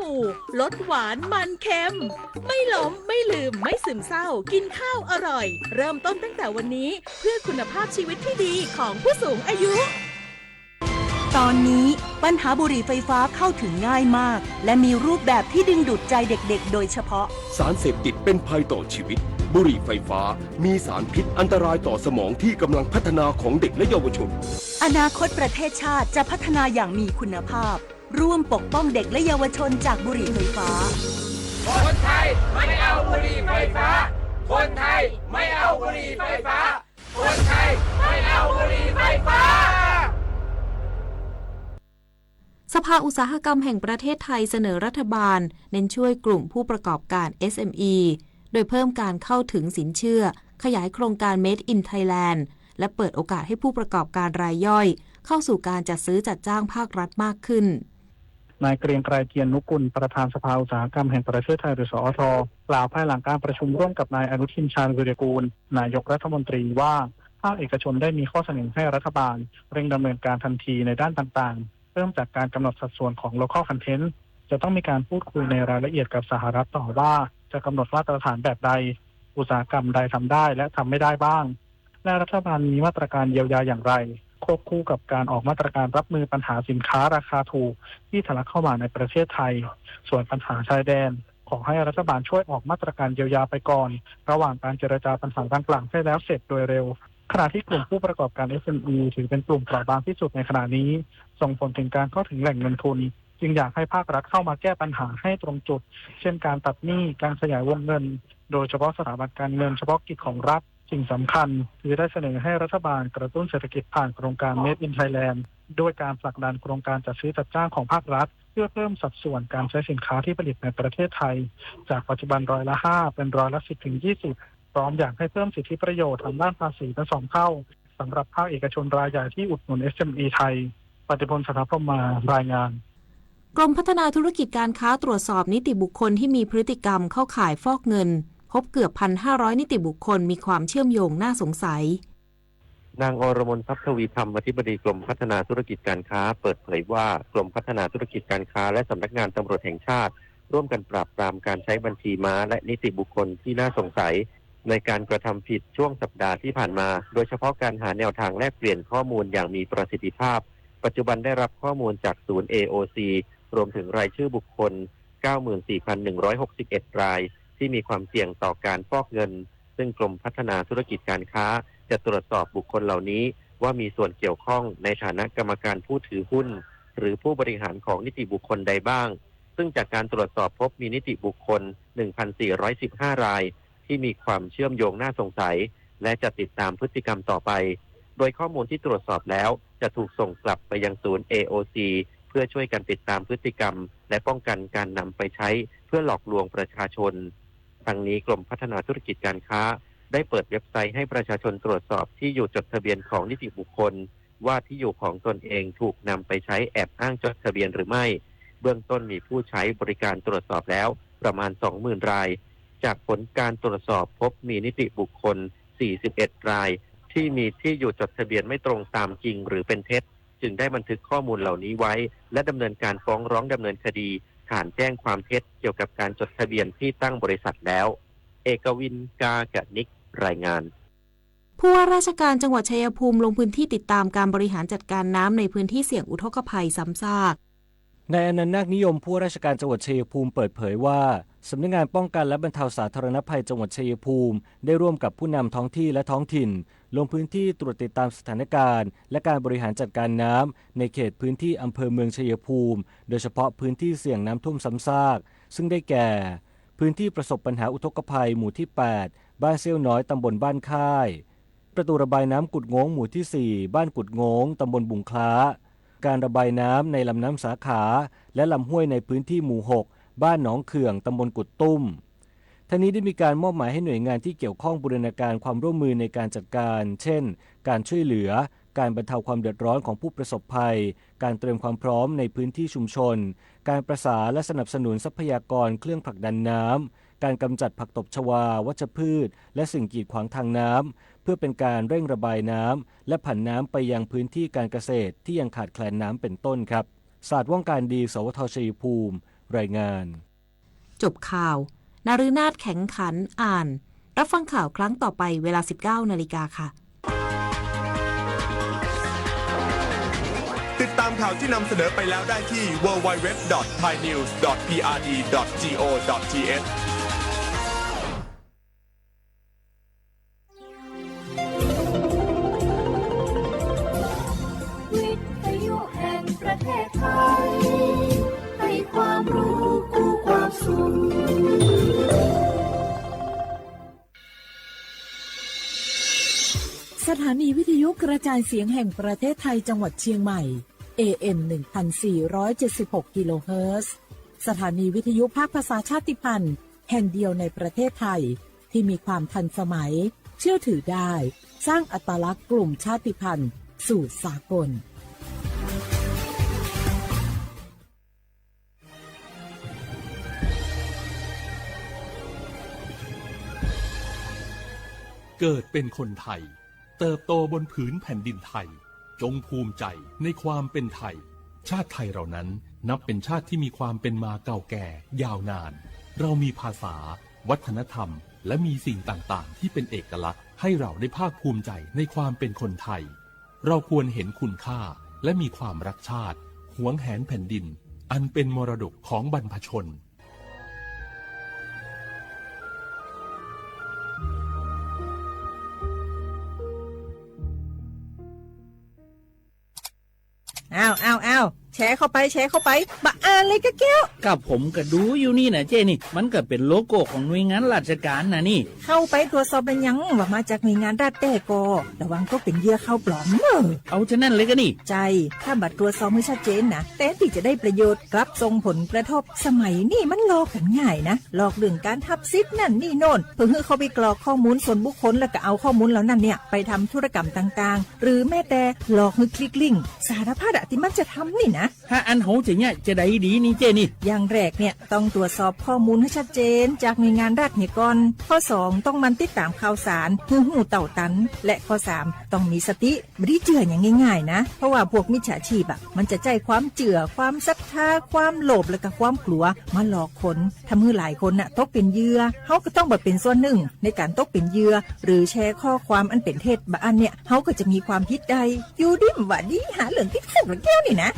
พูลดหวานมันเค็มไม่ล้มไม่ลืมไม่ซึมเศร้ากินข้าวอร่อยเริ่มต้นตั้งแต่วันนี้เพื่อคุณภาพชีวิตที่ดีของผู้สูงอายุตอนนี้ปัญหาบุหรี่ไฟฟ้าเข้าถึงง่ายมากและมีรูปแบบที่ดึงดูดใจเด็กๆโดยเฉพาะสารเสพติดเป็นภัยต่อชีวิตบุหรี่ไฟฟ้ามีสารพิษอันตรายต่อสมองที่กำลังพัฒนาของเด็กและเยาวชนอนาคตประเทศชาติจะพัฒนาอย่างมีคุณภาพร่วมปกป้องเด็กและเยาวชนจากบุหรี่ไฟฟ้าคนไทยไม่เอาบุหรี่ไฟฟ้าคนไทยไม่เอาบุหรี่ไฟฟ้าคนไทยไม่เอาบุหรี่ไฟฟ้าสภาอุตสาหกรรมแห่งประเทศไทยเสนอรัฐบาลเน้นช่วยกลุ่มผู้ประกอบการ SME โดยเพิ่มการเข้าถึงสินเชื่อขยายโครงการ Made in Thailand และเปิดโอกาสให้ผู้ประกอบการรายย่อยเข้าสู่การจัดซื้อจัดจ้างภาครัฐมากขึ้นนายเกรียงไกรเกียรตินุกุลประธานสภาอุตสาหกรรมแห่งประเทศไทยหรือสอทกล่าวภายหลังการประชุมร่วมกับนายอนุทินชาญวิรากูลนายกรัฐมนตรีว่าภาคเอกชนได้มีข้อเสนอให้รัฐบาลเร่งดำเนินการทันทีในด้านต่างๆเริ่มจากการกำหนดสัดส่วนของ local content จะต้องมีการพูดคุยในรายละเอียดกับสหรัฐต่อว่าจะกำหนดมาตรฐานแบบใดอุตสาหกรรมใดทำได้และทำไม่ได้บ้างและรัฐบาลมีมาตรการเยียวยาอย่างไรควบคู่กับการออกมาตรการรับมือปัญหาสินค้าราคาถูกที่ทะลักเข้ามาในประเทศไทยส่วนปัญหาชายแดนขอให้รัฐบาลช่วยออกมาตรการเยียวยาไปก่อนระหว่างการเจรจาปัญหาดังกล่าวให้แล้วเสร็จโดยเร็วขณะที่กลุ่มผู้ประกอบการ SME ถือเป็นกลุ่มเปราะบางที่สุดในขณะนี้ส่งผลถึงการเข้าถึงแหล่งเงินทุนจึงอยากให้ภาครัฐเข้ามาแก้ปัญหาให้ตรงจุดเช่นการตัดหนี้การขยายวงเงินโดยเฉพาะสถาบันการเงินเฉพาะกิจของรัฐสิ่งสำคัญคือได้เสนอให้รัฐบาลกระตุ้นเศรษฐกิจผ่านโครงการ Made in Thailand ด้วยการผลักดันโครงการจัดซื้อจัดจ้างของภาครัฐเพื่อเพิ่มสัดส่วนการใช้สินค้าที่ผลิตในประเทศไทยจากปัจจุบัน5%เป็น10-20%พร้อมอยากให้เพิ่มสิทธิประโยชน์ทางด้านภาษีเป็น2 เท่าสำหรับภาคเอกชนรายใหญ่ที่อุดหนุน SME ไทยปฏิพล สถาพรหมารายงานกรมพัฒนาธุรกิจการค้าตรวจสอบนิติบุคคลที่มีพฤติกรรมเข้าข่ายฟอกเงินพบเกือบ 1,500 นิติบุคคลมีความเชื่อมโยงน่าสงสัยนางอรมน ทรัพย์ทวีธรรมอธิบดีกรมพัฒนาธุรกิจการค้าเปิดเผยว่ากรมพัฒนาธุรกิจการค้าและสำนักงานตำรวจแห่งชาติร่วมกันปราบปรามการใช้บัญชีม้าและนิติบุคคลที่น่าสงสัยในการกระทำผิดช่วงสัปดาห์ที่ผ่านมาโดยเฉพาะการหาแนวทางแลกเปลี่ยนข้อมูลอย่างมีประสิทธิภาพปัจจุบันได้รับข้อมูลจากศูนย์ AOC รวมถึงรายชื่อบุคคล 94,161 รายที่มีความเสี่ยงต่อการฟอกเงินซึ่งกรมพัฒนาธุรกิจการค้าจะตรวจสอบบุคคลเหล่านี้ว่ามีส่วนเกี่ยวข้องในฐานะกรรมการผู้ถือหุ้นหรือผู้บริหารของนิติบุคคลใดบ้างซึ่งจากการตรวจสอบพบมีนิติบุคคล 1,415 รายที่มีความเชื่อมโยงน่าสงสัยและจะติดตามพฤติกรรมต่อไปโดยข้อมูลที่ตรวจสอบแล้วจะถูกส่งกลับไปยังศูนย์ AOC เพื่อช่วยกันติดตามพฤติกรรมและป้องกันการนำไปใช้เพื่อหลอกลวงประชาชนทั้งนี้กรมพัฒนาธุรกิจการค้าได้เปิดเว็บไซต์ให้ประชาชนตรวจสอบที่อยู่จดทะเบียนของนิติบุคคลว่าที่อยู่ของตนเองถูกนำไปใช้แอบอ้างจดทะเบียนหรือไม่เบื้องต้นมีผู้ใช้บริการตรวจสอบแล้วประมาณ 20,000 รายจากผลการตรวจสอบพบมีนิติบุคคล 41 รายที่มีที่อยู่จดทะเบียนไม่ตรงตามจริงหรือเป็นเท็จจึงได้บันทึกข้อมูลเหล่านี้ไว้และดำเนินการฟ้องร้องดำเนินคดีฐานแจ้งความเท็จเกี่ยวกับการจดทะเบียนที่ตั้งบริษัทแล้วเอกวินกากนิกรายงานผู้ว่าราชการจังหวัดชัยภูมิลงพื้นที่ติดตามการบริหารจัดการน้ำในพื้นที่เสี่ยงอุทกภัยซ้ำซากนายอนันต์นาคนิยมผู้ว่าราชการจังหวัดชัยภูมิเปิดเผยว่าสำนักงานป้องกันและบรรเทาสาธารณภัยจังหวัดชัยภูมิได้ร่วมกับผู้นำท้องที่และท้องถิ่นลงพื้นที่ตรวจติดตามสถานการณ์และการบริหารจัดการน้ำในเขตพื้นที่อำเภอเมืองชัยภูมิโดยเฉพาะพื้นที่เสี่ยงน้ำท่วมซ้ำซากซึ่งได้แก่พื้นที่ประสบปัญหาอุทกภัยหมู่ที่ 8 บ้านเซี่ยวน้อยตำบลบ้านค่ายประตูระบายน้ำกุดโง้งหมู่ที่ 4 บ้านกุดโง้งตำบลบุงคล้าการระบายน้ำในลำน้ำสาขาและลำห้วยในพื้นที่หมู่ 6 บ้านหนองเขื่องตำบลกุดตุ้มทั้งนี้ได้มีการมอบหมายให้หน่วยงานที่เกี่ยวข้องบูรณาการความร่วมมือในการจัดการเช่นการช่วยเหลือการบรรเทาความเดือดร้อนของผู้ประสบภัยการเตรียมความพร้อมในพื้นที่ชุมชนการประสานและสนับสนุนทรัพยากรเครื่องผลักดันน้ำการกำจัดผักตบชวาวัชพืชและสิ่งกีดขวางทางน้ำเพื่อเป็นการเร่งระบายน้ำและผันน้ำไปยังพื้นที่การเกษตรที่ยังขาดแคลนน้ำเป็นต้นครับศาสตร์ว่องการดีสวทชัยภูมิ รายงาน จบข่าวนาฤนาถแข็งขันอ่าน รับฟังข่าวครั้งต่อไปเวลา 19 นาฬิกาค่ะ ติดตามข่าวที่นำเสนอไปแล้วได้ที่ www.thainews.prd.go.thวิทยุแห่งประเทศไทยให้ความรู้คู่ความสุขสถานีวิทยุกระจายเสียงแห่งประเทศไทยจังหวัดเชียงใหม่ AM 1476 กิโลเฮิรตซ์สถานีวิทยุภาคภาษาชาติพันธุ์แห่งเดียวในประเทศไทยที่มีความทันสมัยเชื่อถือได้สร้างอัตลักษณ์กลุ่มชาติพันธุ์สู่สากลเกิดเป็นคนไทยเติบโตบนผืนแผ่นดินไทยจงภูมิใจในความเป็นไทยชาติไทยเรานั้นนับเป็นชาติที่มีความเป็นมาเก่าแก่ยาวนานเรามีภาษาวัฒนธรรมและมีสิ่งต่างๆที่เป็นเอกลักษณ์ให้เราได้ภาคภูมิใจในความเป็นคนไทยเราควรเห็นคุณค่าและมีความรักชาติหวงแหนแผ่นดินอันเป็นมรดกของบรรพชนอ้าวแชร์เข้าไปบะอ่านเลยกะแก้วกับผมก็ดูอยู่นี่นะเจ้นี่มันก็เป็นโลโก้ของหน่วยงานราชการนะนี่เข้าไปตรวจสอบเป็นยังว่ามาจากหน่วยงานราชแต่ก็ระวังก็เป็นเหยื่อเข้าปลอมเอาฉะนั้นเลยก็นี่ใจถ้าบัตรตรวจสอบไม่ชัดเจนนะแต่ที่จะได้ประโยชน์กลับส่งผลกระทบสมัยนี่มันหลอกกันง่ายนะหลอกเรื่องการทับซิปนั่นนี่โน่นเพื่อให้เขาไปกรอกข้อมูลส่วนบุคคลแล้วก็เอาข้อมูลเหล่านั้นเนี่ยไปทำธุรกรรมต่างๆหรือแม้แต่หลอกให้คลิกลิงก์สารพัดที่มันจะทำนี่นะถ้าอันโหจะเนี่ยจะได้ดีนี่เจนี่อย่างแรกเนี่ยต้องตรวจสอบข้อมูลให้ชัดเจนจากหน่วยงานรัฐเนี่ยก่อนข้อ2ต้องมันติดตามข่าวสารหูเต่าตันและข้อ3ต้องมีสติไม่ได้เจืออย่างง่ายๆนะเพราะว่าพวกมิจฉาชีพมันจะใจความเจือความศรัทธาความโลภและก็ความกลัวมาหลอกคนทำให้หลายคนตกเป็นเหยื่อเขาก็ต้องเป็นส่วนหนึ่งในการตกเป็นเหยื่อหรือแชร์ข้อความอันเป็นเท็จบางอันเนี่ยเขาก็จะมีความผิดใดอยู่ดิมว่าดีหาเรื่องที่สุดแก้วนี่นะ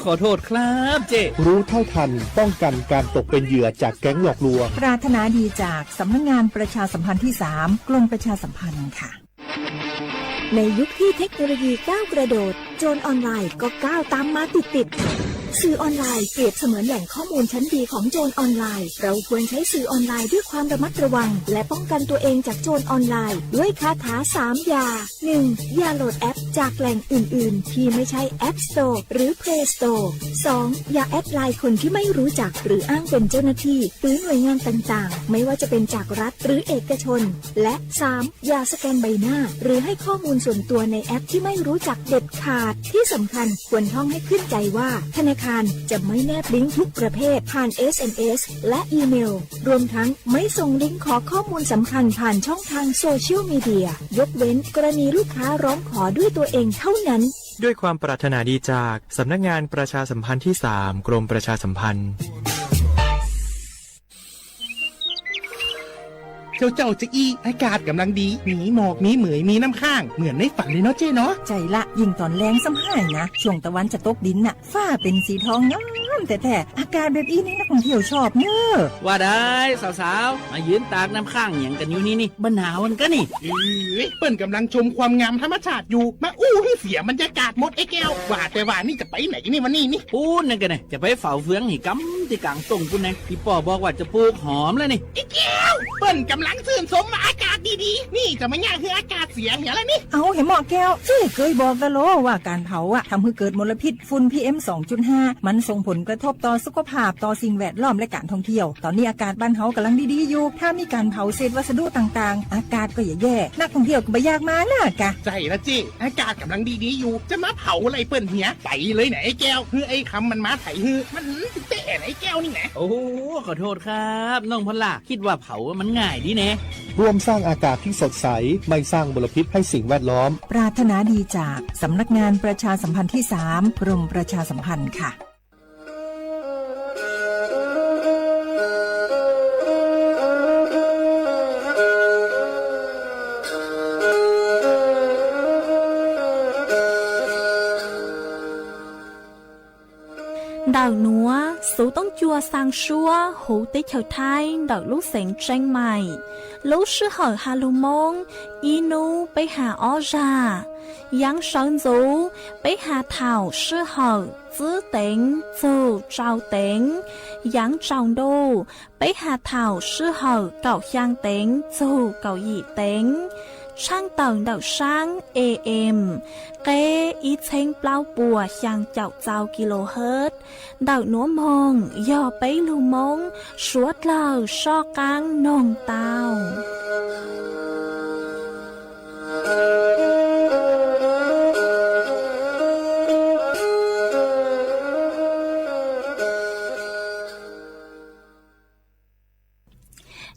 ขอโทษครับเจรู้เท่าทันป้องกันการตกเป็นเหยื่อจากแก๊งหลอกลวงปรารถนาดีจากสำนักงานประชาสัมพันธ์ที่3กรมประชาสัมพันธ์ค่ะในยุคที่เทคโนโลยีก้าวกระโดดโจรออนไลน์ก็ก้าวตามมาติดสื่อออนไลน์เปรียบเสมือนแหล่งข้อมูลชั้นดีของโจรออนไลน์เราควรใช้สื่อออนไลน์ด้วยความระมัดระวังและป้องกันตัวเองจากโจรออนไลน์ด้วยคาถา3อย่า 1. อย่าโหลดแอปจากแหล่งอื่นๆที่ไม่ใช่ App Store หรือ Play Store 2. อย่าแอดไลน์คนที่ไม่รู้จักหรืออ้างเป็นเจ้าหน้าที่หรือหน่วยงานต่างๆไม่ว่าจะเป็นจากรัฐหรือเอกชนและ 3. อย่าสแกนใบหน้าหรือให้ข้อมูลส่วนตัวในแอปที่ไม่รู้จักเด็ดขาดที่สำคัญควรท่องให้ขึ้นใจว่าธนาคารจะไม่แนบลิงก์ทุกประเภทผ่าน SMS และอีเมลรวมทั้งไม่ส่งลิงก์ขอข้อมูลสำคัญผ่านช่องทางโซเชียลมีเดียยกเว้นกรณีลูกค้าร้องขอด้วยตัวเองเท่านั้นด้วยความปรารถนาดีจากสำนักงานประชาสัมพันธ์ที่3กรมประชาสัมพันธ์เจ้าจะอี้อากาศกำลังดีมีหมอกมีเหมยมีน้ำข้างเหมือนในฝันเลยเนาะเจ้เนาะใจละยิ่งตอนแรงซ้ำให้นะช่วงตะวันจะตกดินน่ะฟ้าเป็นสีทองงามแต่อากาศแบบนี้นี่นักท่องเที่ยวชอบเนอะว่าได้สาวๆมายืนตากน้ำข้างอย่างกันอยู่นี่บ้านหนาวมันก็นี่เปิ้นกำลังชมความงามธรรมชาติอยู่มาอู้ให้เสียบรรยากาศหมดไอ้แก้วว่าแต่ว่านี่จะไปไหนนี่วันนี้นี่พูดนั่นกันนะจะไปเฝ้าเฟืองหิกำที่กลางตรงคุณนะพี่ป่อบอกว่าจะปลูกหอมแล้วนี่ไอ้แก้วเปิ้นกำลังชื่นชมอากาศดีๆนี่จะไม่ยากคืออากาศเสียอย่างไรนี่เอาเห็นหมอแก้วเคยบอกกันโลว่าการเผาทำให้เกิดมลพิษฝุ่น PM 2.5 มันส่งผลกระทบต่อสุขภาพต่อสิ่งแวดล้อมและการท่องเที่ยวตอนนี้อากาศบ้านเฮากำลังดีๆอยู่ถ้ามีการเผาเศษวัสดุต่างๆอากาศก็แย่นักท่องเที่ยวก็ไม่อยากมาน่ะกะใจละจิอากาศกำลังดีๆอยู่จะมาเผาอะไรเปิ้นเหียไปเลยไหนไอ้แก้วคือไอ้คำมันมาไถฮือมันเตะไอ้แก้วนี่แหละโอ้ขอโทษครับน้องพล่าคิดว่าเผามันง่ายดีแน่ร่วมสร้างอากาศที่สดใสไม่สร้างมลพิษให้สิ่งแวดล้อมปรารถนาดีจากสำนักงานประชาสัมพันธ์ที่3กรมประชาสัมพันธ์ค่ะ Đào núa, số tông chua sang xua, hú tế chờ thai, đào lúc sáng tranh mày. Lúc sư hở hà lù mông, inu bế hà ó ra. Yang sơn dũ, bế hà thảo sư hở, giữ tính, dù trao tính. Yang trọng đô, bế hà thảo sư hở, cậu khang tính, dù cậu dị tính. Sang tầng đậu sáng AM, kế ít thanh bao bùa sang chậu trao kHz. Đậu núa mông, do bấy lưu mông, suốt lờ so căng nông tàu.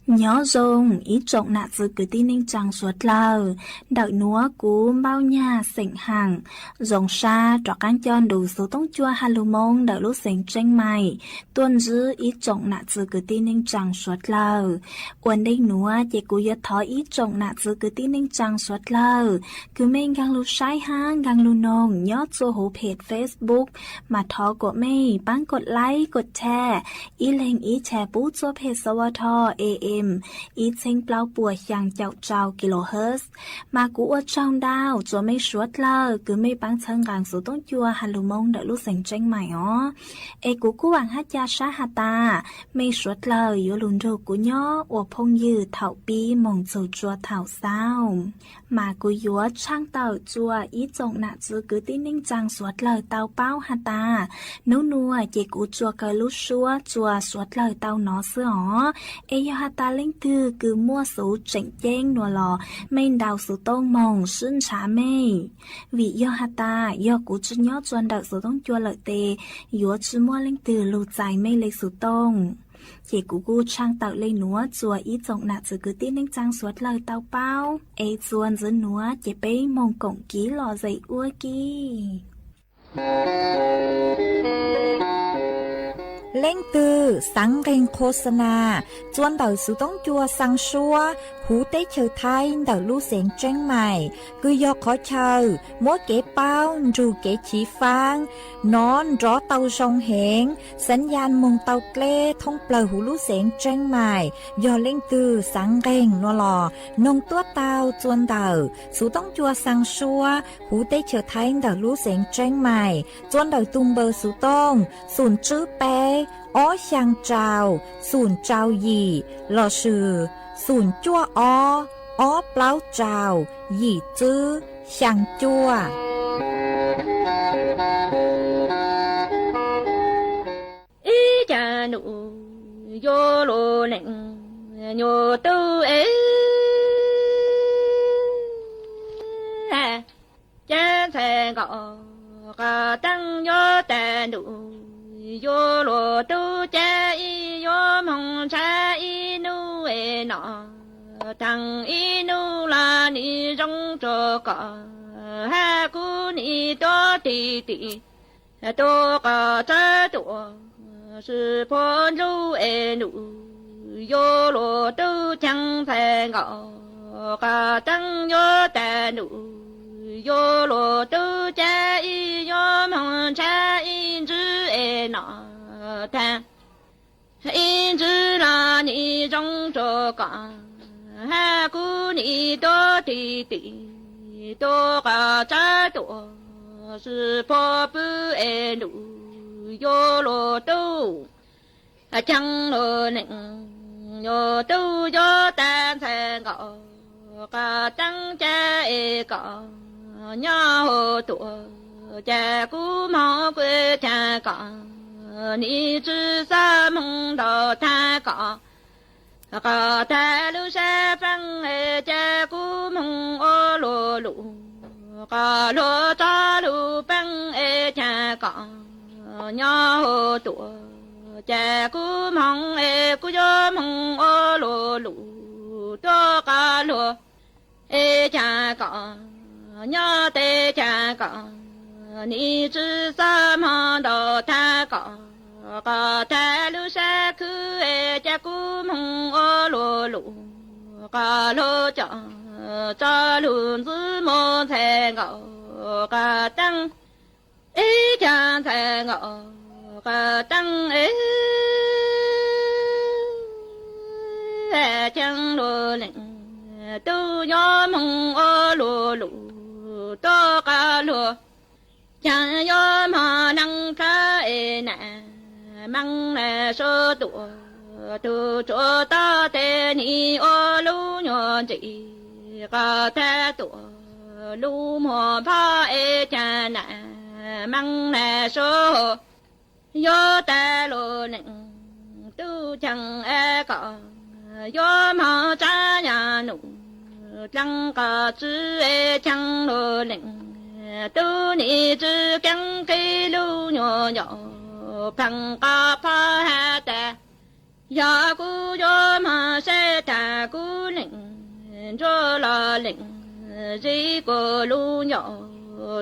Nhớ dùng ý trọng nạ dự cứ tin ninh chẳng suốt lờ. Đợi núa cú bao nhà sỉnh hàng. Dòng xa trọ cán chọn đủ số tông chua hà lưu mông đợi lúc sỉnh tranh mày. Tuân dư ý trọng nạ dự cứ tin ninh chẳng suốt lờ. Quần đinh núa chỉ cú yết thói ý trọng nạ dự cứ tin ninh chẳng suốt lờ. Cứ mình gang lưu sai hang gang lưu nông nhớ cho hữu page Facebook. Mà thó của mình bán gột like gột share. Ý lên ý share bút cho page sơ thọ AM. Ít sinh bao bùa sang chậu trao kHz. Mà cú ở trong đào cho mấy suốt lờ. Cứ mấy bán thân gàng số tông chua hà lưu mông đợi lúc sành tranh mày ó. Ê cú hoàng hát cha sát hà ta. Mấy suốt lờ yếu lùn rô cú nhó. Ủa phong dư thảo bi mong dù chua thảo sao. Mà cú yếu trang tàu chua ít trọng nạ dư cứ tin ninh trang suốt lờ tao bao hà ta. Nấu nua chỉ cú chua cờ lúc xua chua suốt lờ tao nó xưa ó. Ê yếu hà ta linh thư cứ mua số chỉnh chênh nùa lò mình đào số tông mong xuyên trả mê vì do hà ta do cú chứ nhó chuan đào số tông chua lợi tê yếu chứ mua linh thư lù dài mê lấy số tông chỉ cú trang tạo lên núa chùa ít trọng nạ chứ cứ tin ninh trang suốt lời tao bao ê chuan dưới núa chỉ bế mong cổng ký lò dậy ua kì Lên từ sáng ghen khô sana, chuan đầu sự tống chua sang xua, hú tế chờ thay đầu lưu xén tranh mày, cứ do khó chờ, mỗi kế bao, dù kế chỉ phang, nón rõ tàu sông hẹn, sẵn gian mông tàu kle, thông bờ hú lưu xén tranh mày, do lên từ sáng ghen nó lò, nông tua tàu chuan đầu, sự tống chua sang xua, hú tế chờ thay đầu lưu xén tranh mày, chuan đầu tung bờ sự tông, sùn chữ bé, ó sang trào, sùn trào gì, lò sử, sùn chua ó plau trào, gì chữ, sang chua. Ý cha nụ, vô lô nịnh, nhô tư ế. Cha thề gọ, gà tăng nhô tè nụ. Yo lo tu cha y yo mong cha y nu e nọ thằng y nu là ni trong trò cọ ha cu ni to ti ti to cọ cha to sư phò lu e nu yo lo tu chẳng thể ngọ cả tăng yo ta nu yo lo tu cha y yo mong cha y chữ e nọ ta y chữ là ni trong trò cả ha cu ni to ti ti to cả cha to sư phò bu e nu yo lo tu chẳng lo nịnh yo tu yo ta sẽ ngọ cả tăng cha e cọ nhớ hồ tuổi cha cũ mò quê cha cọ ni chữ sa mong đồ tha cọ cọ ta lu sa phăng e cha cũ mong ô lô lụ cọ lô ta lu phăng e cha cọ nhớ hồ tuổi cha cũ mong e cũ yo mong ô lô lụ to cọ lô e cha cọ nhớ tê cha cọ ni chữ sa mong đồ tha cọ cọ ta lu sa cứ e cha cũ mong ô lô lụ cọ lô cho luôn giữ mô thề ngọ cọ tăng ý cha thề ngọ cả tăng ế chẳng lô lệnh tu do mong ô lô lụ to cả lô chẳng do mà năng ca ế nà mang nà sơ tụa tu cho ta tê ni ô lú nhọ chị cả ta tụa lú mò pha ế cha nà mang nà sơ do ta lô nịnh tu chẳng e cọ do mà cha nhà nụ chẳng có chữ e chẳng lô nịnh tu ni chữ căng cây lú nhỏ nhỏ bằng ca pha ha ta ya cu do mà sẽ ta cu nịnh cho là nịnh gì của lú nhỏ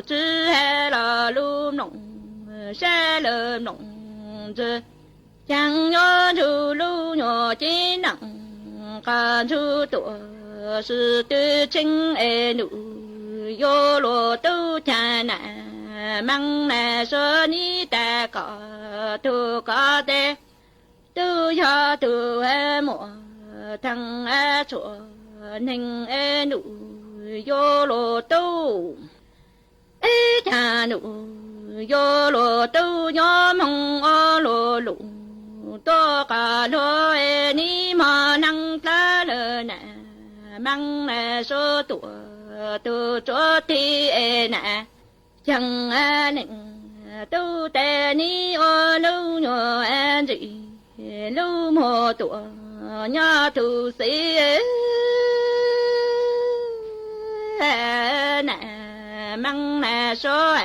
chữ he là lú nồng sẽ lơ nồng chứ chẳng nhớ chú lú nhỏ chỉ nặng cả chú tuổi sự tư chính e nụ yo lo tu cha nà mang nà sơ ni ta có tu có te tu cho tu e mùa thằng e chùa ninh e nụ yo lo tu e cha nụ yo lo tu yo mong o lo lu to cả lo e ni mà năng ta lơ nà mang nà số tuổi tu cho ti e nà chẳng a nịnh tu te ni o lu nhỏ an gì lu mô tuổi nhà tu sĩ nà mang nà số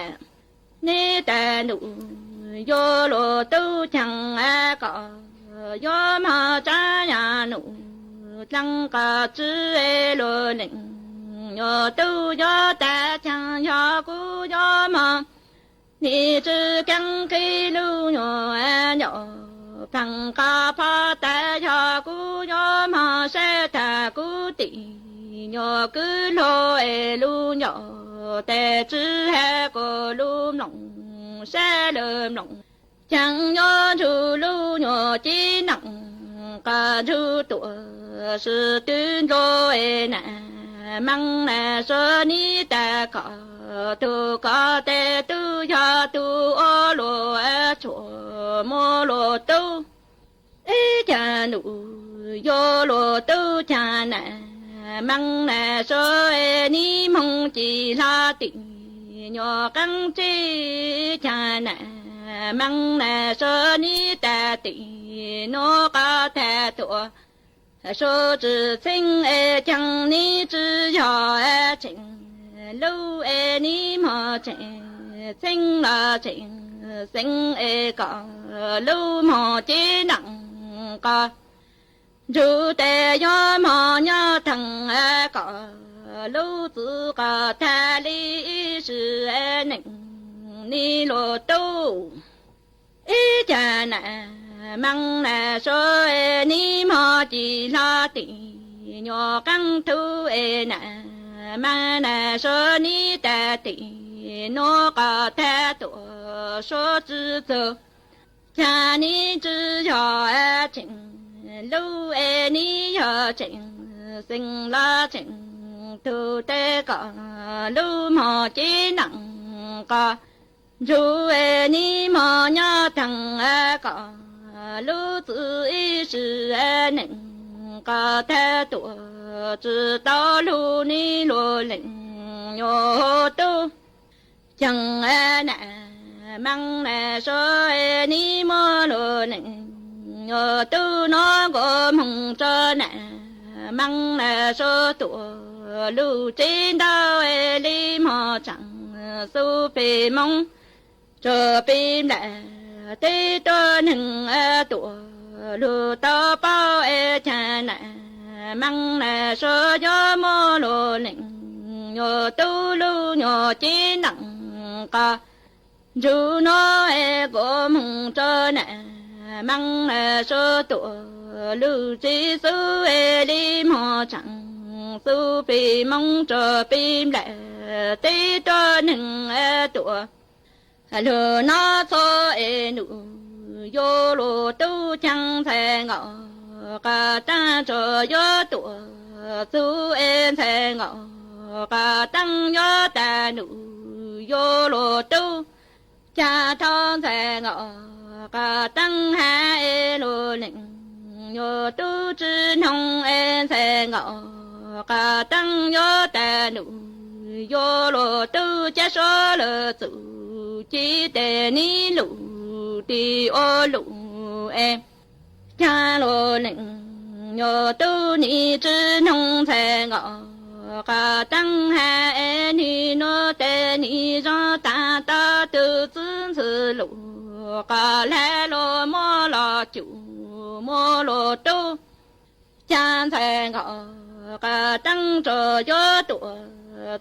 ni ta nụ yo lo tu chẳng a cọ yo mà cha nhà nụ chẳng có chữ e lo nịnh yo tu yo ta chẳng yo cu yo mà ni chữ căng cây lu nhỏ nhỏ bằng ca pha ta yo cu yo mà sẽ ta cu tị nhỏ cứ lo e lu nhỏ te chữ he cô lu nọng sẽ lơm nọng chẳng nhớ chú lu nhỏ chỉ nặng cả chú tuổi sự tuyên rồi nè mang nè sơ ni ta có tu có te tu ya tu ô lô e chùa mô lô tu e cha nụ yo lô tu cha nè mang nè sơ e ni mong chỉ la tình nhỏ căng chi cha nè mang nè sơ ni ta tị nó ca thẻ tuổi số chữ sinh e chẳng ni chữ nhỏ e chỉnh lưu e ni mà chỉnh sinh là chỉnh sinh e cả lưu mà chỉ nặng cả chú tê yo mà nhớ thằng e cả lưu tự cả thà lý sự e nịnh ni lô tu ý cha nè mang nè số e ni mà chỉ la tị nhỏ căng thu e nè mang nè số ni ta tị nó cả thẻ tuổi số chữ thơ cha ni chữ nhỏ e chỉnh lưu e ni nhỏ chỉnh sinh la chỉnh thu tê cả lưu mà chỉ nặng cả chú e ni mà nhớ thằng e cả lưu tự ý sự e nịnh cả thẻ tuổi chữ tao lưu ni lô lệnh nhô tu chẳng e nè mang nè số e ni mô lô lệnh nhô tu nó gồm hồng cho nè mang nè số tuổi lưu trên đau e li mò chẳng su phê mong cho phim lệ tê tôn hừng e tuổi lưu tao bao e cha nè mang nè số gió mô lô lệnh nhô tu lưu nhô chí nặng ca dù nó e gồm hồng cho nè mang nè số tuổi lưu chí su e li mò chẳng su phê mong cho phim lệ tê tôn hừng e tuổi lưu nó cho e nụ yo lo tu chẳng thể ngọ cả ta cho yo tuổi su em thể ngọ cả tăng yo ta nụ yo lo tu cha thon thể ngọ cả tăng ha e lo nịnh yo tu chư nông em thể ngọ cả tăng yo ta nụ yo lo tu cha so lo tu chi tê ni lụ ti ô lụ em cha lo nịnh yo tu ni chư nông thể ngọ cả tăng ha e ni no tê ni do ta ta tu zun sư lụ cả lẽ lo mô lo chủ mô lo tu cha thể ngọ cả tăng trò yo tu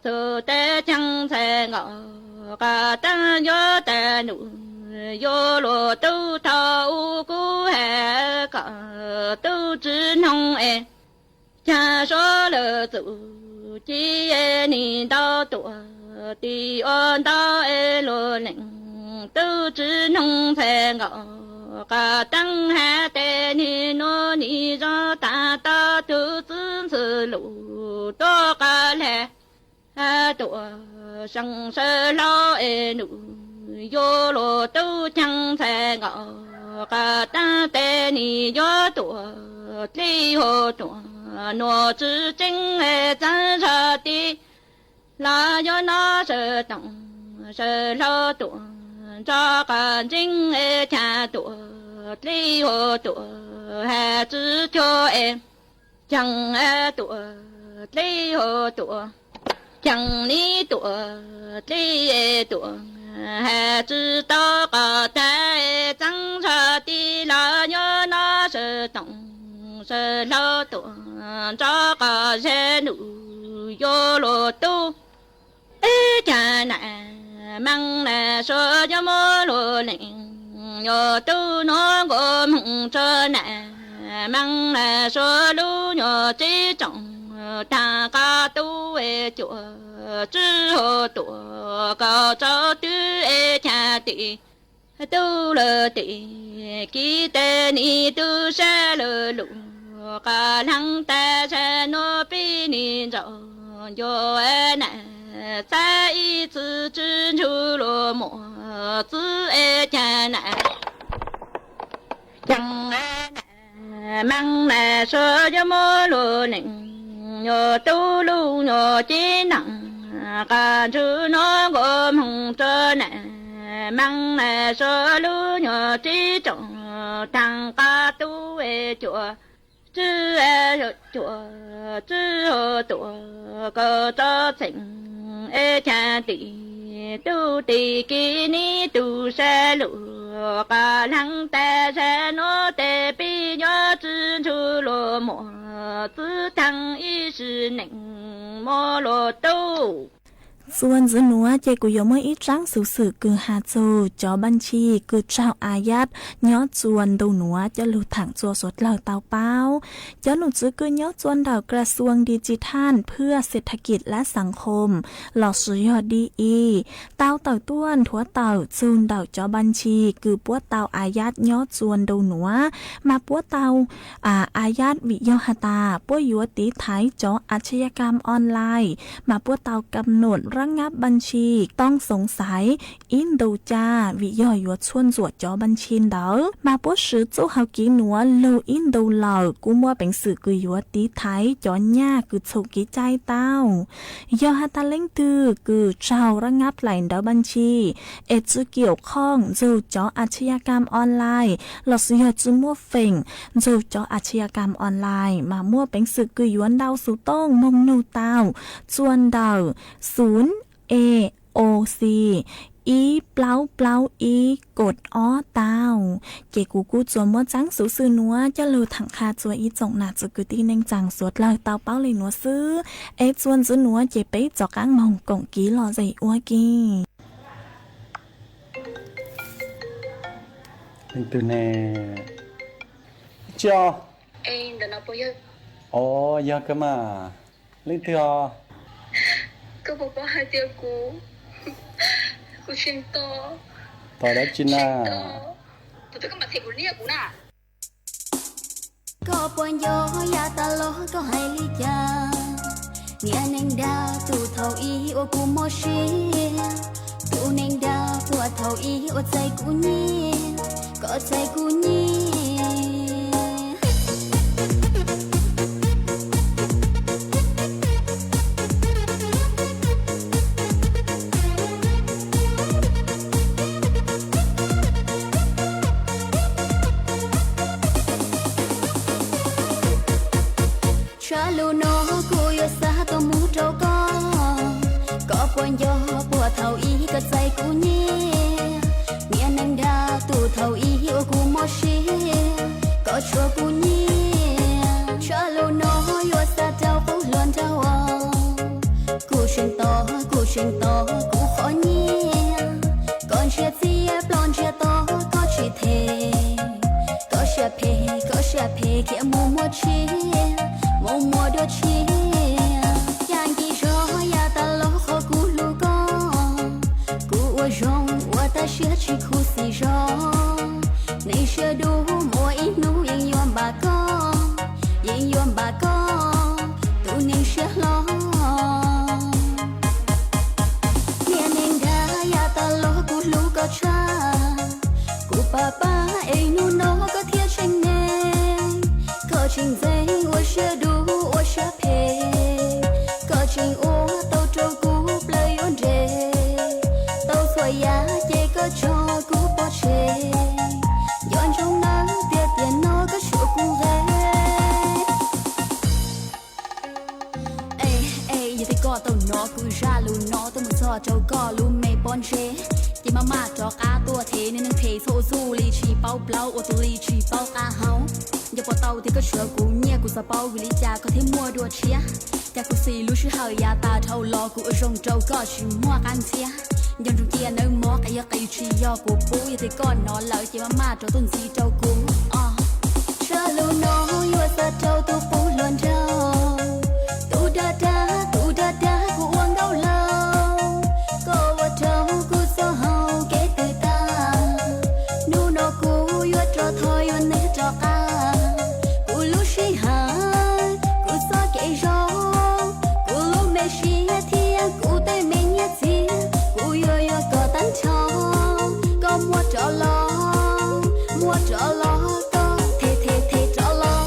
tu tê chẳng thể ngọ cả tăng yo tê nụ yo lo tu thâu cú hè cả tu chư nông e cha số lơ tự chi e ni đau tuổi ti ôn đau e lo nịnh tu chư nông thể ngọ cả tăng ha tê ni no ni do ta ta tu zun sư lụ to cả lẽ tuổi sang sơ lo e nụ yo lo tu chẳng thể ngọ cả ta tê ni yo tuổi li hồ tuổi nó chữ chính e chân sa ti là yo nó sơ tổng sơ lo tuổi cho cả chính e cha tuổi li hồ tuổi hà chữ cho em chẳng e tuổi li hồ tuổi chẳng ni tuổi li e tuổi hà chữ to cả ta e chẳng sa ti là yo nó sơ tổng sơ lo tuổi cho cả xe nụ yo lo tu ê cha nè mang nè sơ cho mơ lo nịnh yo tu nó gồm sơ nè mang nè sơ lu nhỏ chỉ trọng ta ca tu ê chùa chư hồ tuổi cao cho tư ê cha tị tu lơ tị ký tê ni tu sa lơ lụ cả lăng ta sa no pi ni rọ yo e na sa y chư chư chu lo mo chư e cha na chẳng e na mang na so yo mo lo nịnh yo tu lu yo chi nặng cả chư nó gồm hùng trơ na mang na so lu yo chi trọng thằng ca tu e chùa chư e chùa chư hồ tuổi cơ cho thịnh e cha tị tu tị kỳ ni tu sa lụ cả lăng ta sa nó tê pi nhớ chư chu lô mộ chư thăng y sư nịnh mô lô tuส่วนจื้อหนัวเจกุยมอีจังสื่อคือหาโจจอบัญชีคือเจ้าอายัดย้อจวนดูหนัวจะหลุดถังจัวสดเหล่าเตาเป้าเจ้าหนูจื้อคือย้อจวนดาวกระทรวงดิจิทัลเพื่อเศรษฐกิจและสังคมหล่อสุยอดดีอีเตาต้วนถัวเตาจูนดาวจอบัญชีคือปัวเตาอายัดย้อจวนดูหนัวมาปัวเตาอายัดวิยหตาปัวยัวตีไทยจออาชญากรรมออนไลน์มาปัวเตากำหนดระงับบัญชีต้องสงสัยอินโดจาวิย่อยชวนจวดจอบัญชีเดอมาปวดสือจู้เฮากีหนัวโลอินโดเหล่ากูมัวเป็นสื่อกุยวัตีไทยจอนยาคือโชกิใจเต้ายอฮาตาเล่งตือคือเจ้าระงับไหลเดอบัญชีเอจืเกี่ยวข้องจูจออาชญากรรมออนไลน์หลอดสุยจูมัวเฟ่งจูจออาชญากรรมออนไลน์มามัวเป็นสื่อกุยวนดาวสุต้องมงนูเต้าจวนดาว0 AOC อีเปล่าอีกดอ้อเต้าเกกูจวนมัวจังสื่อนัวจะเลือถังคาจวนอีจงหนาจะกุตีเน่งจังสวดเลยเต้าเป้าเลยนัวซื้อจวนจื้อนัวเจไปจอกกังมองกงกีหล่อใจอ้วกีเป็นตัวแน่จอเดี๋ยวเราไปเยอะอ๋อยากมาเล่นตัวก็บอกว่าให้เดียวกูชินโตต่อได้จิน่า tụi tôi có mặt thiệt của nia của nà có bọn gió ya ta lo có hai lý cha nghe nên đa tu thầu ý ô cu mò xí tu nên đa của thầu ý ôใจกูนี่cóใจกูนี่lu nó cô yêu xa có mu trâu có bọn gió bùa thầu ý cóใจกูนี่nghe nàng đa tu thầu ý ôกูmò xí có chuaกูนี่cha lu nó yêu xa trâu cô luôn trâu cô chuyện to cô khó nhỉ còn chuyện gì plon chuyện to có chuyện thề có chuyện phê kia mua chi mua đồ chi yang kỳ cho ya ta lo khó cú lu con cú ô rong ô ta xia chỉ cú xì rong này xia đủ mua ít nu yên yom bà con tu nên xia lo nghe nên đã ya ta lo cú lu có cha cú papa ấy nu nó có thiết tranh nên có trình dây ô xia đủ có trình ô tàu trâu cú plei ôn rê tàu xoay giá chê có cho cú bỏ chê dọn trong nắng tia tiền nó có chỗ cú ghé ê giờ thì có tàu nó cú ra lù nó tàu một giò trâu có lù mê bon chê chỉ mà cho cá tua thế nên thế số du li chỉ bao plau ô tu li chỉ bao cá háo giờ bỏ tàu thì có sữa cú nhẹ cú sa bao vì lý cha có thể mua đồ chia cha cú xì lu sư hơi ya ta thâu lo cú ở rong trâu có chỉ mua can chia dòng trong kia nơi mò cái chỉ do cú bú giờ thì con nó lợi chỉ mà trâu tuần gì trâu cú cha lu nó yêu sa trâu tu bú luôn trâu tu đa cú uống gạo lâu có vợ trâu cú so hậu kế từ ta nu nó cú yêu trâu thôi yêu nấy trâu ca mua trọ lo có thế trọ lo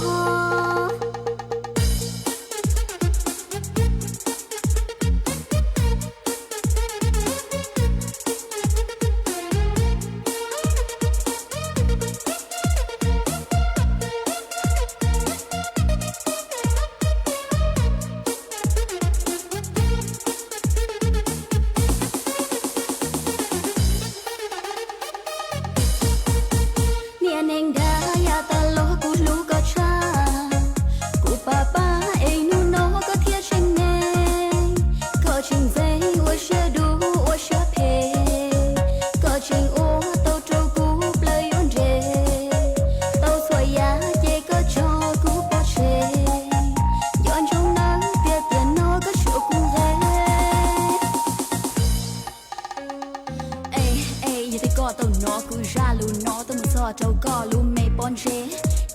trâu có lu mê bon chê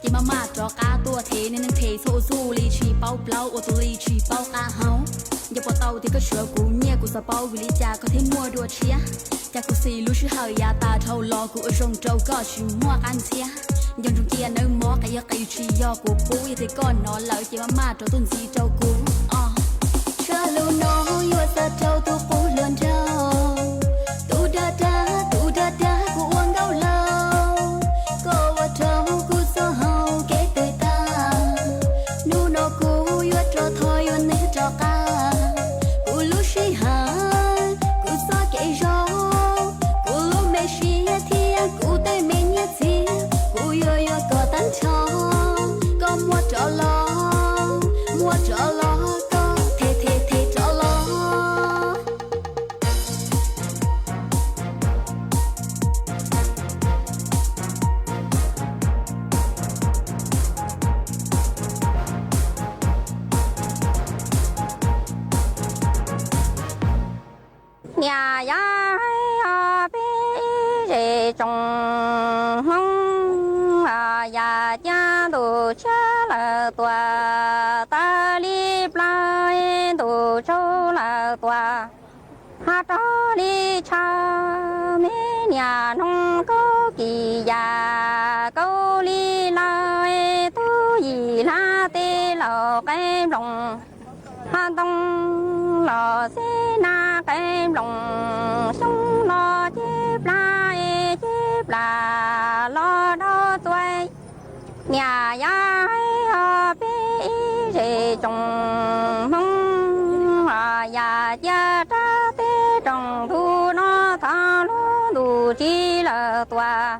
chỉ mà cho cá tua thế nên thế số du li chỉ bao plau ô tu li chỉ bao cá háo giờ bỏ tàu thì có sữa cú nhẹ cú sa bao vì lý cha có thể mua đồ chia cha cú xì lu sư hơi ya ta thâu lo cú ở rong trâu có chỉ mua can chia dòng trong kia nơi mò cái chỉ do cú bú giờ thì con nó lợi chỉ mà trâu tuần gì trâu cú cha lu nó yêu sa trâu tu bú luôn trâu tu đa cú uống gạo lâu có vợ trâu cú so hậu kế từ ta nu nó cú yêu trâu thôi yêu nấy trâu ca cú lu xí hà cú so kể rau cú lu mê xí thiên cú tây mê nhát gì cú yêu có tán cho có mua trọ lo có thế trọ lo đồ cha là tòa ta li plai đồ châu là tòa ha đó li cha mẹ nhà nông có kỳ già câu li lai tu gì la tê lò cái lòng ha đông lò xe na cái lòng sông lò chép là lo đó tuổi nhà ya ở bên rể trồng mông ya ya ta tê trồng thu nó thà lu đủ chi là tòa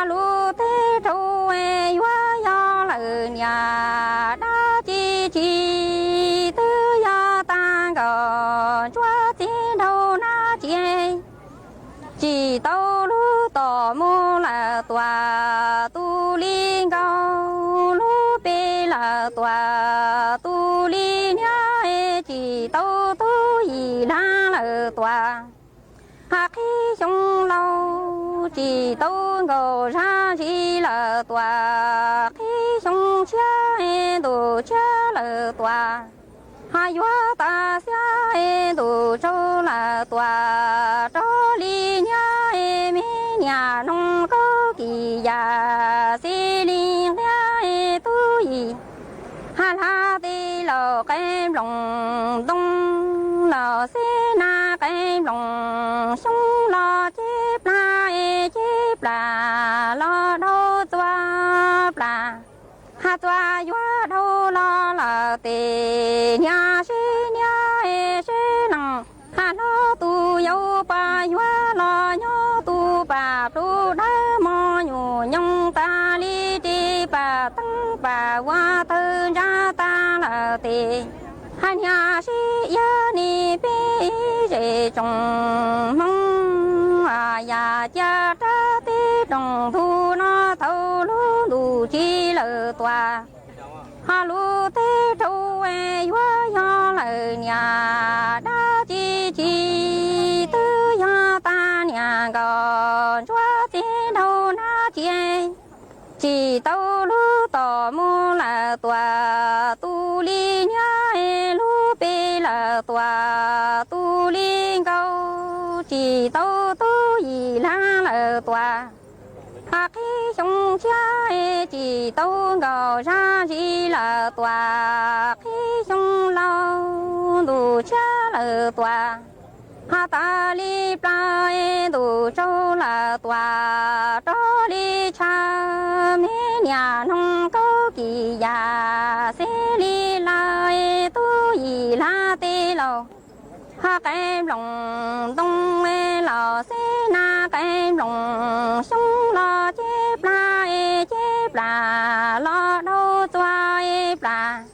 lu tê trâu e ya ya là nhà đã chi tư ya ta gò chúa tí đâu na chỉ tao lu tỏ mô là tòa tu liên cao lu bê là tòa tu liên nhá chỉ tao tu gì la là tòa ha khi trong lâu chỉ tao ngồi ra chỉ là tòa khi trong chia đồ chia là tòa hai quá ta sẽ đồ châu là tòa cho li nhá mẹ nhà nông có kỳ già xí liên nhá tu gì ha la tê lò cái lòng đông lò xí na cái lòng sông lò chép là lo đâu toa là ha toa quá đâu lo là tê nhà xí năng ha lo tu yêu ba quá lo nhớ tu bà tu đá mò nhủ nhung ta li đi bà tăng bà qua tư ra ta là tê ha nhà xí ya ni bê rể trồng mong ya cha ta tê trồng thu nó thâu lu đủ chi lờ tòa ha lu tê trâu e quá ya lờ nhà đã chi tư ya ta nhà gò chúa tí đâu na chỉ tâu lu tỏ mô là tòa tu li nhá lu bê là tòa tu li câu chỉ tâu tu gì la là tòa ha khi trong cha chỉ tâu gò ra chỉ là tòa khi trong lâu đủ cha là tòa ha ta li plai đủ châu là tòa đó li cha mẹ nhà nông có kỳ già sẽ li lai tu gì la tê lò ha cái lòng đông e lò sẽ na cái lòng sông lò chép là lo đâu toa là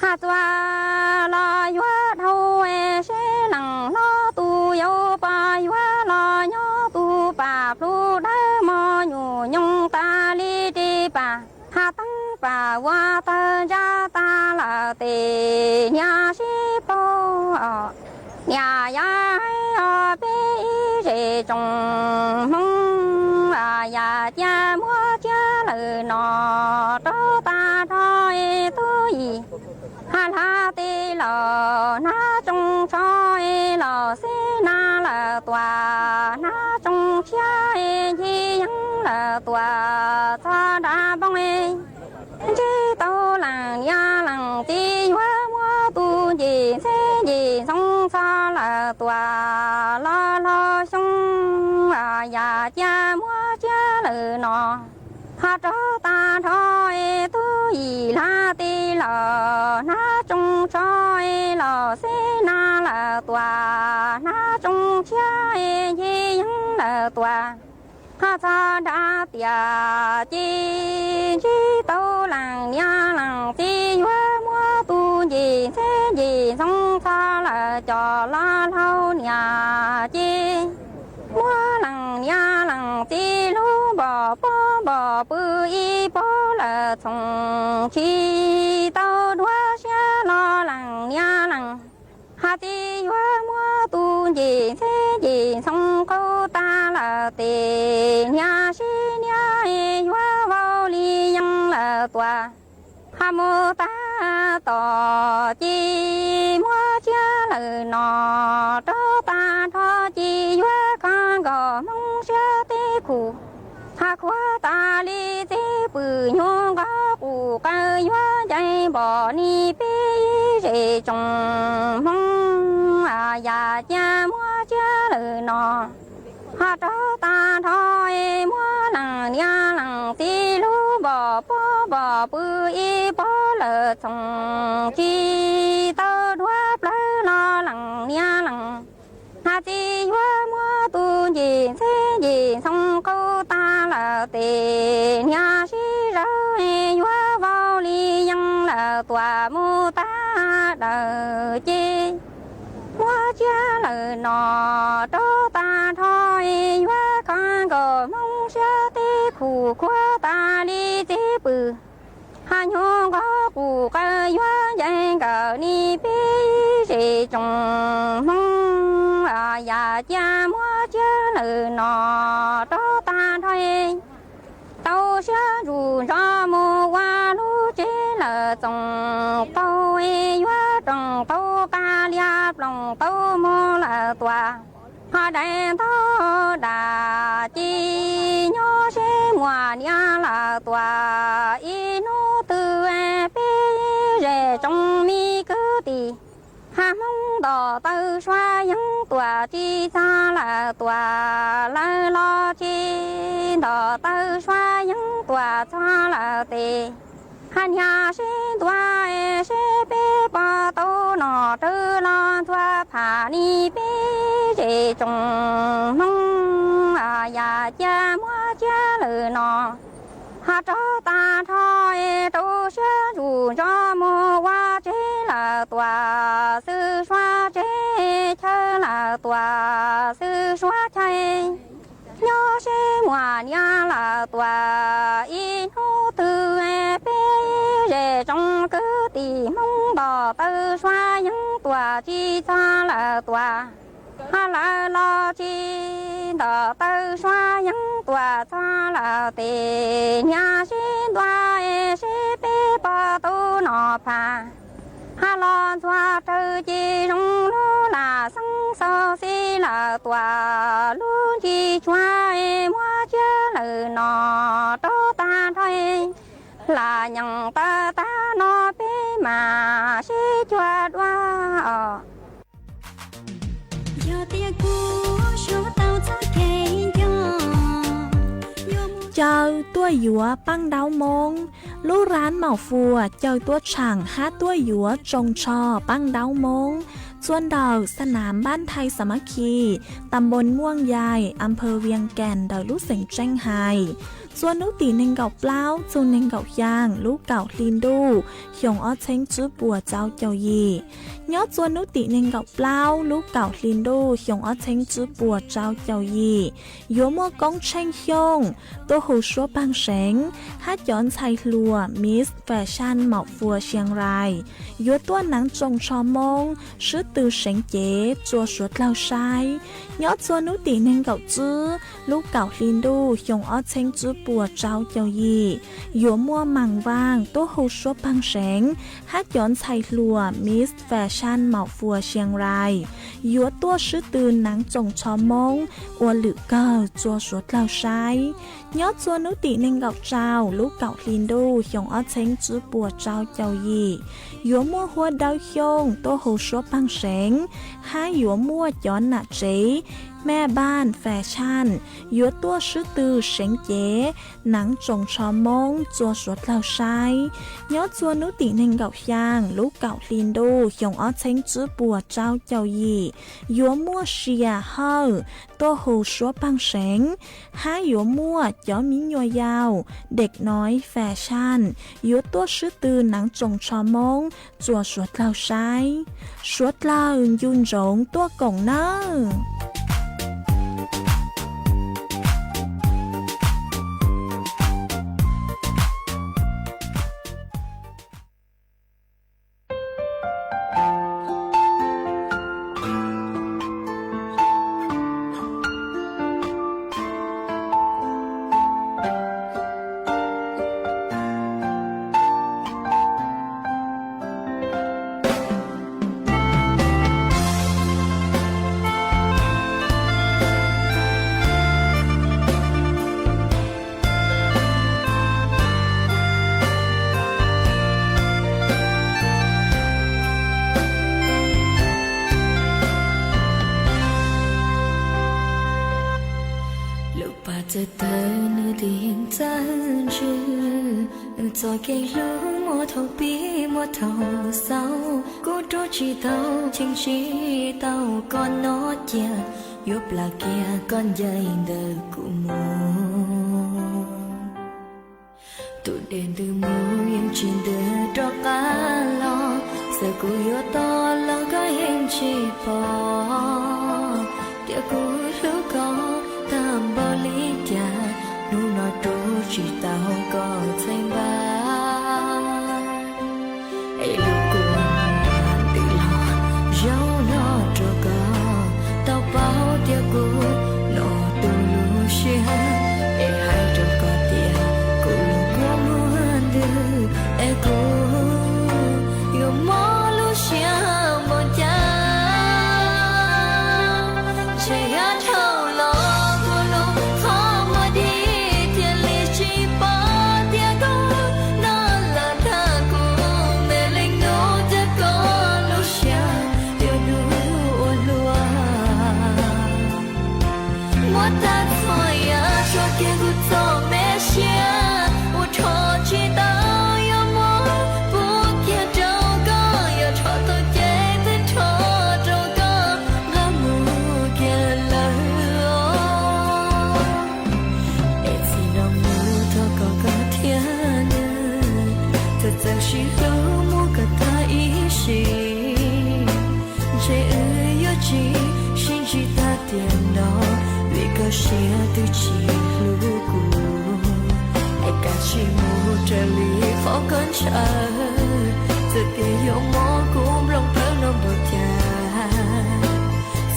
ha toa lo quá đâu e sẽ lằng nó tu yêu ba quá lo nhớ tu bà lu đá mò nhủ nhung ta li đi bà ha tăng bà qua ta ra ta là tề nhà sĩ po nhà ya ở bên rể trồng mông ya cha mua cha lời nọ đó ta thôi tu gì ha la tê lò na trong cho lò xí na là tòa na trong cha chi yang là tòa ta đã bông chi tao làng ya làng ti hóa mua tu gì thế gì xong xa là tòa lo lo xong ya cha mua cha lời nọ ha cho ta thôi tu gì la ti lò na trong cho lò xí na là tòa na trong cha gì yang là tòa ha cha đã tia chi tâu làng nha làng ti hóa mua tu gì thế gì xong xa là cho la lâu nhà chi mua làng nha làng ti lu bỏ bư y bỏ là thùng chi tao đua xe lo làng nha làng ha ti hóa mua tu gì thế gì xong câu ta là tề nhà sĩ nhà hóa vào li yang ตัวฮามูตาต่อจีมัวเจ้าเลยนอโตตาทอจียัวข้างก็มงเชื่อตีคู่หากว่าตาลีตีปืนยงก็กูก็ยัวใจบ่อนี่ปีเจจงมงอยาจ้ามัวเจ้าเลยนอฮาโตตาทอยมัวหลังเนียหลังตีลูบ่อป้อบ่อปืออีป้อเลยสงจีเตอดัวปลาลอหลังเนียหลังหาจียัวมัวตูจีเซจีสงกูตาละเตเนียชีเรยยัววอลียังละตัวมูตาเดจีมัวเจ้าเลยนอโตตาทอยยัวข้างก็มงเชื่อตีคู่ขั้วตาลีจีปือหาโยก็กูก็ยัวยังก็นี่ปีจีจงมงอยาจ้ามัวเจ้าเลยนอโตตาทอยเต้าเชื่อรูรอมัวลูเจละจงเต้ายัวจงเต้ากาเลียปลงเต้ามัวละตัวหาได้เต้าดาจีโยเชมัวเนียละตัวอีนูตือปีเรจงมีกือตีหามงต่อเต้าชวายังตัวจีซาละตัวลายลอจีต่อเต้าชวายังตัวซาละเตหันยาเชตัวเชเปปะโตนอตือลอตัวผานีปีเจจงมงอยาจ้ามัวเจ้าเลยนอหาโตตาทอยโตเชื่อรูจอมัวเจละตัวซื้อชวาเจเชละตัวซื้อชวาใจโยเชมัวเนียละตัวอีนูตือเปเรจงกือตีมงบ่อตือชวายังตัวจีซาละตัวฮาลาลอจีต่อตือชวายังตัวซาละเตญาชิตัวเชเปปะตูนอพาฮาลอนตัวตือจีจงลูลาสังโซซีละตัวลูจีชวามัวเจ้าเลยนอโตตาไทยลายังตาตานอเปมาชิจวดว่าเจ้าตัวหยัวปั้งดาวมงลู่ร้านเหมาฟัวเจ้าตัวฉ่างฮาตัวหยัวจงชอปั้งดาวมงส่วนดาวสนามบ้านไทยสามัคคีตำบลม่วงยายอำเภอเวียงแก่นดอยลู่เสงแจ้งไฮส่วนนุตีเนงเก่าเปล่าจูเนงเก่าย่างลูกเก่าลินดูหยงอ้อเช้งจื้อปัวเจ้าเจ้ายียอดส่วนนุตีเนงเก่าเปล่าลูกเก่าลินดูหยงอ้อเช้งจื้อปัวเจ้าเจ้ายียัวมัวกงเช้งหยงตัวหูชัวบางเสงฮัดย้อนไทยลัวมิสแฟชั่นเหมาฟัวเชียงรายยัวตัวหนังจงชอมงชื่อตือเสงเก๋จัวสวดเล่าชายยอดส่วนนุตีเนงเก่าจื้อลูกเก่าลินดูหยงอ้อเช้งจื้อปัวเจ้าเจ้ายีหยัวมัวมังว่างตัวหูชัวบางเสงฮัดย้อนไทยลัวมิสแฟชั่นเหมาฟัวเชียงรายยัวตัวชื่อตือหนังจงชอมงอวหลือเก้าจัวสวดเล่าชายยอดส่วนนุตีเนงเก่าเจ้าลูกเก่าลินดูหยงอ้อเช้งจื้อปัวเจ้าเจ้ายีหยัวมัวหัวดาวหยงตัวหูชัวบางเสงให้หยัวมัวย้อนหน้าเจแม่บ้านแฟชั่นยัวตัวชื่อตือเสงเก๋หนังจงชอมงจัวสวดเล่าชายยอดส่วนนุตีเนงเก่าย่างลูกเก่าลินดูหยงอ้อเช้งจื้อปัวเจ้าเจ้ายียัวมัวเชียเฮอตัวหูชัวบางเสงให้หยัวมัวย้อนมิ้นยัวยาวเด็กน้อยแฟชั่นยัวตัวชื่อตือหนังจงชอมงจัวสวดเล่าชายสวดเล่ายุนจงตัวกงเนอ cho cây lúa mua thầu bí mua thầu sau cô trôi chỉ tàu chinh chỉ tàu con nó chia giúp là kia con dây đời của mùa tụi đèn từ mùa em trên đời cho cá lo giờ cô yếu to lo cái em chỉ bỏ tiếc cô lúc có tam bao lý cha nu nó trôi chỉ tao có thành ba ai lúc cô tự lo dấu nó cho có tao bao tiếc cô nó tu lu xia ai hai trong có tiếc cô lu cô muốn đưa ai cô yêu mơ lu xia một cha chạy hát thâu lo cô lu khó mà đi tiền lý chỉ bỏ tiếc cô nó là tha cô mẹ linh nô tiếc cô lu xia yêu nu lúa mua ta thôi cho kia cô cho mẹ xia u cho chỉ tao yêu mơ bu kia trâu có yêu cho tôi chết đến cho trâu có là mù kia lời em xin lòng mù thôi có cả thiên thật rằng chỉ lưu mua cả ta ý gì chạy ơi yêu chỉ xin chỉ ta tiền đó vì có xia từ chỉ lưu cụ ai cả chỉ mua trở lý khó cơn chờ giờ kia yêu mơ cũng lòng thơ nó bờ cha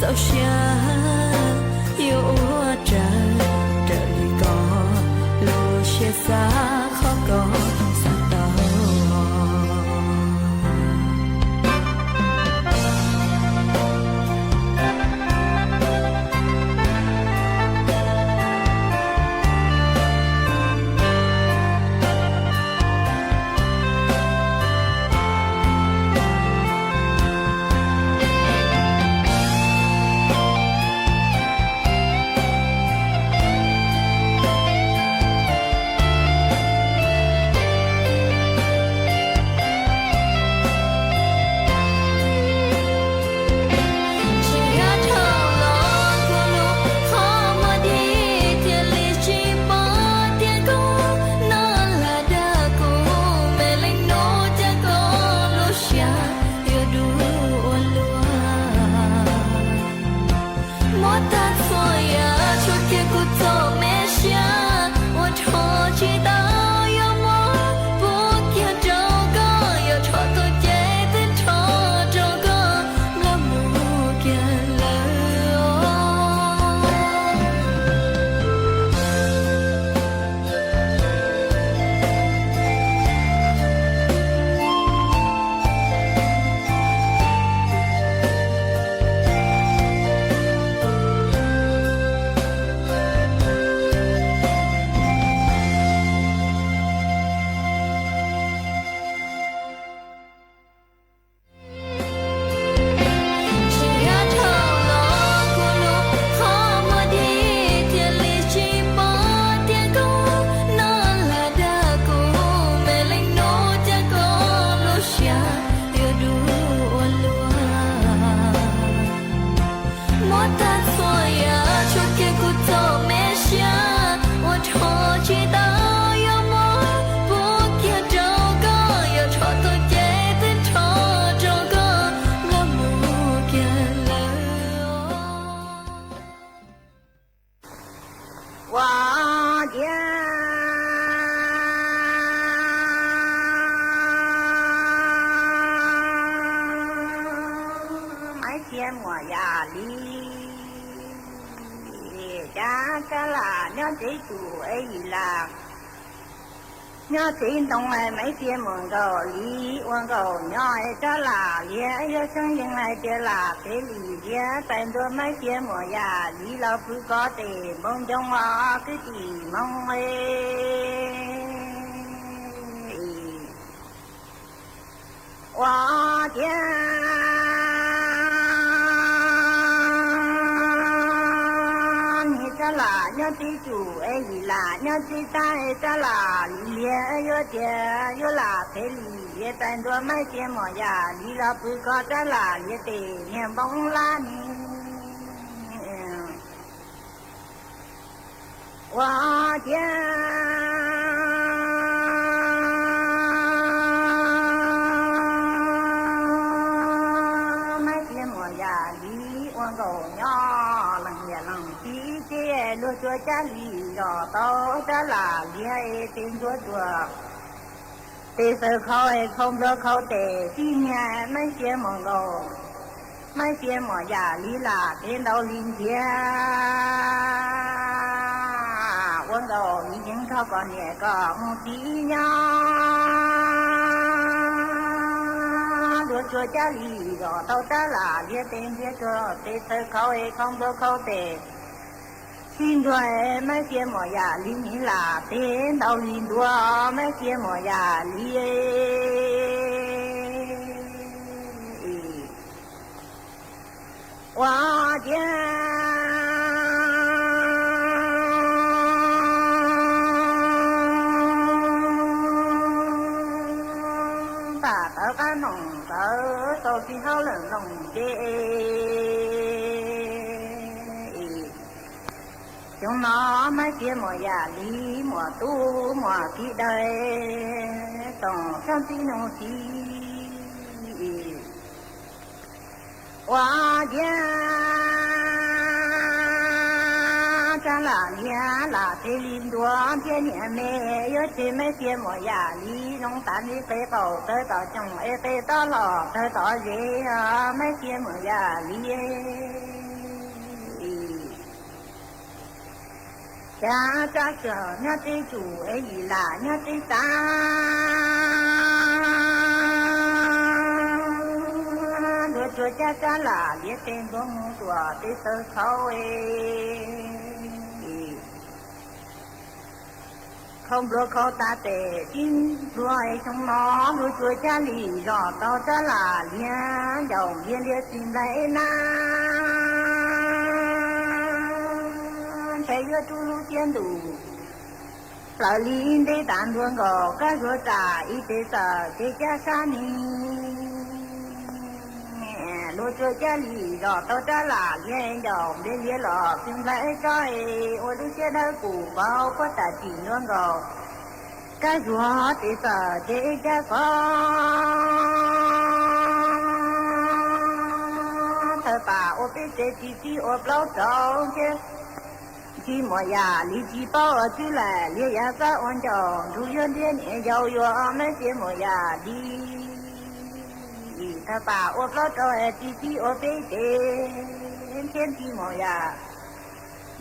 sao xia yêu trở lý có lối xia xa khó có xa tao nhớ tin đồng này mấy kia mường cầu lý quan cầu nhớ cho là lý yêu sinh những ngày kia là thế lý lý tại tôi mấy kia mường ya lý là cứ có thể mong trong hoa cứ chỉ mong hoa thiên cho là nhớ tí chủ ấy là 呀，娘最大在哪里？有点有哪陪里？也单独买些么呀？你老不搞在哪里的？年梦啦你。我家买些么呀？你我狗鸟冷也冷，地界落着家里要到这哪里？顶着着，得是靠空不靠的，今年买些么狗？买些么呀？你啦见到林家。我到已经考过那个目的呀，我说家里要到这哪里等别个，这次考也考不考的，现在买些么呀？你啦等到领多买些么呀？你我家。弄得到最后能弄的，用那买些么呀？你么多么的的，东上的东西，我家咱俩年啦，这林多天年没有去买些么呀？你弄咱的背包得到中，得到老，得到热啊，买些么呀？你家家个伢得住一啦，伢得打，我做家家啦，也得工作得收口không được khâu ta tệ chính rồi trong nó nuôi chuối cha lì rõ tao cha là lia dầu viên lia xin lấy na thấy cho chú lu tiên đủ lại linh để tàn luôn gò cái rồi trả y tế sợ để cha sa ni nuôi chuối cha lì rõ tao cha là lia dầu viên lia lọ xin lấy cho ôi đứa xe đỡ củ bao có trả chỉ luôn gò cái rùa để sợ để cha thơ bà ô bê tê chi ô bao trâu chứ chi mò ya lý chi bao ở chứ là lý ya sa ôn trâu chú yên thiên nhẹ dầu yo mấy chi mò ya đi thơ bà ô bao trâu chi ô bê tê thiên chi mò ya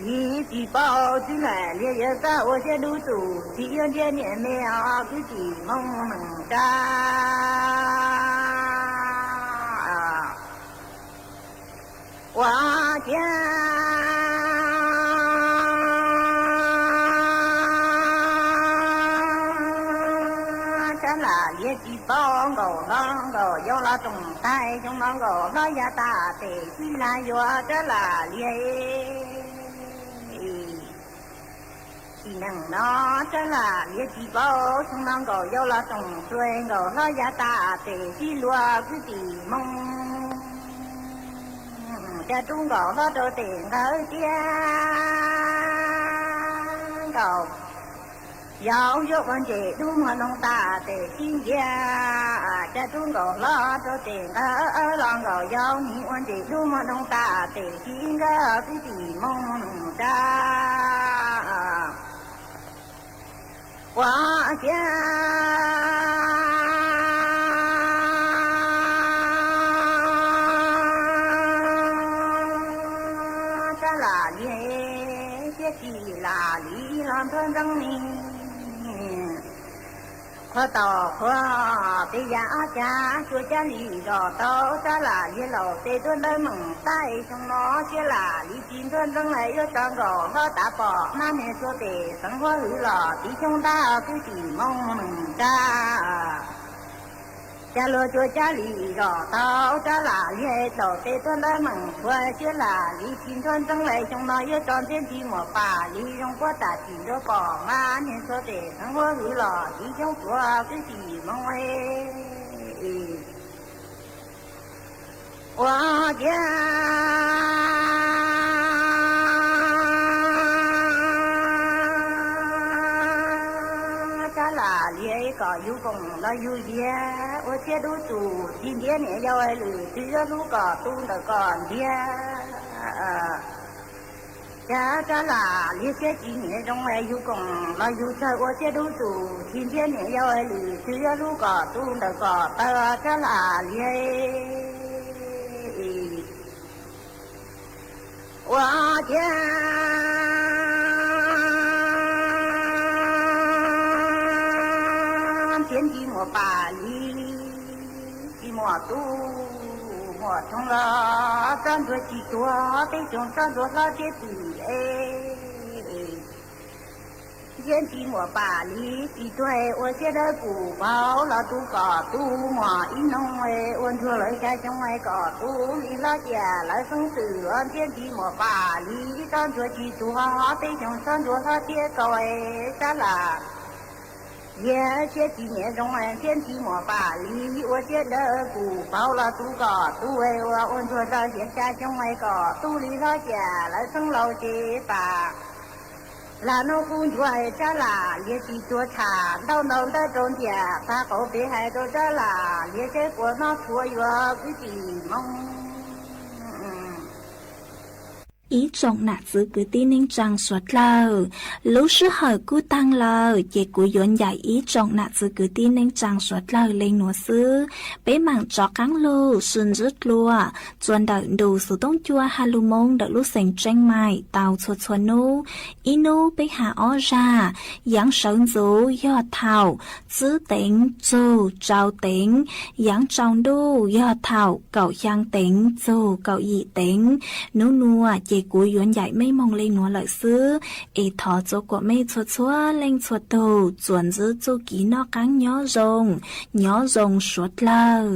你只保住来，烈日晒我些路途，只有这年没有自己梦能干。我家咱俩也只保狗狼狗，有了种带种狼狗，老爷大得起来哟，咱俩也。chỉ能nó trở là địa chỉ bao sông non cầu yêu là tổng xuôi cầu nó giá ta để chỉ lúa cứ chỉ mong cha trung cầu nó đồ tiền ở kia cầu giáo dục vấn đề đúng mà nông ta để xin gia cha trung cầu nó đồ tiền ở lòng cầu giáo những vấn đề đúng mà nông ta để xin ra cứ chỉ mong cha我家咱俩也些地啦里浪村中呢，可到可被压家说家里找到咱俩也老在蹲在门带上那些啦里今村中来有三个好大宝那年说的生活娱乐弟兄大自己梦能干家罗做家里绕到这哪里走得多的门我去哪里青春正来熊猫也装点寂寞把利用过大地的宝马年说的生活娱乐弟兄做自己梦为我家哪里个有功了有业，我些都做，今天呢要来路，只要路个东的干的，这哪里些今年中来有功了有车，我些都做，今天呢要来路，只要路个东的干的，这哪里我家。天寂寞巴黎，寂寞都我从了站着几多，北中站着那些地哎。天寂寞巴黎，一对我写的古堡了都搞都嘛一弄哎，我出来家乡哎搞都离了家来生死，天寂寞巴黎站着几多，北中站着那些高哎，啥啦？也写几年中文天寂寞巴黎，我写的古堡了都搞都为我问说这些家乡外搞都离了家来生老街吧，那农工作这啦也是做茶，到农的中间，他后边还都这啦，也是过那所有自己梦。ý trọng nạ giữ cứ tin nên trang suốt lờ lúc sư hỏi cú tăng lờ về cú dọn giải ý trọng nạ giữ cứ tin nên trang suốt lờ lên nụ sư bế mạng cho cắn lù xuân rứt lùa chuẩn đợi đủ sự tông chua hà lù mông đợi lúc sành tranh mài tàu chuột chuột nô ý nô bế hạ ó ra giáng sơn dũ do thảo giữ tính dù trao tính giáng trong đô do thảo cậu giang tính dù cậu dị tính nô nùa cú yuan dạy mấy mong lên nó lợi sư ê thọ cho của mấy chuột chúa lên chuột đầu chuẩn giữ chu ký nó cắn nhỏ rồng suốt lờ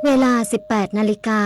เวลา 18 นาฬิกา